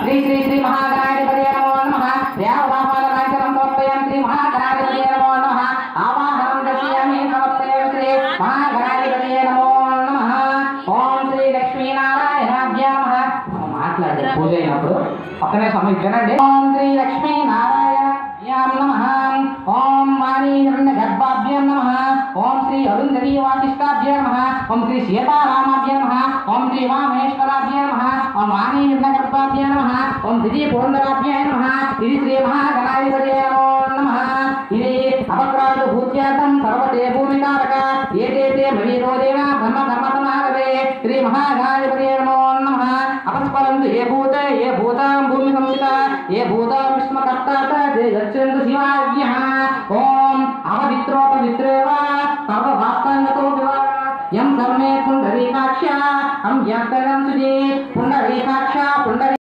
శ్రీ శ్రీ శ్రీ మహాగణాధిపతయే నమో నమః వ్యావాహనకాంచనం సమర్పయామి శ్రీ మహాగణాధిపతయే నమో నమః ఆవాహనం దర్శయామి సమర్పయామి శ్రీ మహాగణాధిపతయే నమో నమః ఓం శ్రీ లక్ష్మీనారాయణాభ్యాం నమః మాట్లాడే పూజ అయినప్పుడు పక్కనే సమయం వినండి ఓం శ్రీ లక్ష్మీనారాయణాభ్యాం నమః ఓం వాణీహిరణ్యగర్భాభ్యాం నమః ఓం శ్రీ అరుంధతీ వాసిష్ఠాభ్యాం నమః ఓం శ్రీ సీతారామాభ్యాం నమః ఓం శ్రీ వామేశ్వరాభ్యాం నమః ఓం వాణీహిరణ్యగర్భాభ్యాం నమః ఓం దిది పురంధరాభ్యాం నమః ఇది శ్రీ మహాగణాధిపతయే నమో నమః ఇది అపక్రాంత భూత్యార్థం సర్వతే భూమికారక ఏతే మరీరోదేన బ్రహ్మ కర్మసమాగతే శ్రీ మహాగణాధిపతయే నమో నమః అపస్పరంతు ఏ భూతాం భూమి సంస్థిత ఏ భూతాం విష్మకర్తాత తే గచ్చంతు శివాజ్ఞః ఓం అవవిత్రోపవిత్రేవ సర్వభాస్తాంగతో వివ యం సమ్మే పుండరీకాక్ష హం యాత్తరం సుజే పుండరీకాక్ష పుండరీ